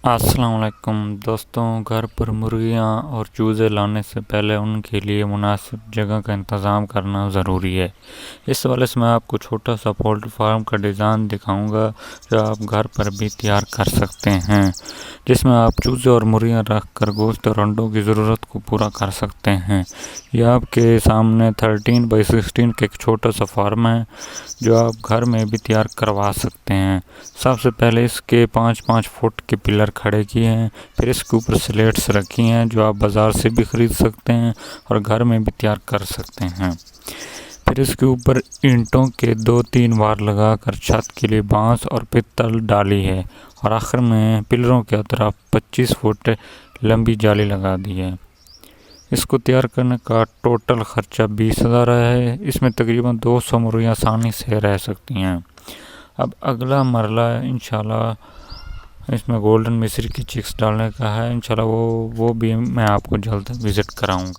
अस्सलाम वालेकुम दोस्तों। घर पर मुर्गियां और चूज़े लाने से पहले उनके लिए मुनासिब जगह का इंतज़ाम करना ज़रूरी है। इस वाले से मैं आपको छोटा सा पोल्ट्री फार्म का डिज़ाइन दिखाऊंगा जो आप घर पर भी तैयार कर सकते हैं, जिसमें आप चूज़े और मुर्गियां रख कर गोश्त और अंडों की ज़रूरत को पूरा कर सकते हैं। यह आपके सामने 13x16 का एक छोटा सा फार्म है जो आप घर में भी तैयार करवा सकते हैं। सबसे पहले इसके 5-5 फुट के पिलर खड़े किए हैं, फिर इसके ऊपर स्लेट्स रखी हैं जो आप बाज़ार से भी ख़रीद सकते हैं और घर में भी तैयार कर सकते हैं। फिर इसके ऊपर ईंटों के 2-3 वार लगाकर छत के लिए बांस और पित्तल डाली है और आखिर में पिलरों के अतराफ 25 फुट लंबी जाली लगा दी है। इसको तैयार करने का टोटल ख़र्चा 20,000 है। इसमें तकरीबन 200 मुर्गियाँ आसानी से रह सकती हैं। अब अगला मरला इंशाल्लाह इसमें गोल्डन मिस्र की चिक्स डालने का है। इंशाल्लाह वो भी मैं आपको जल्द विज़िट कराऊंगा।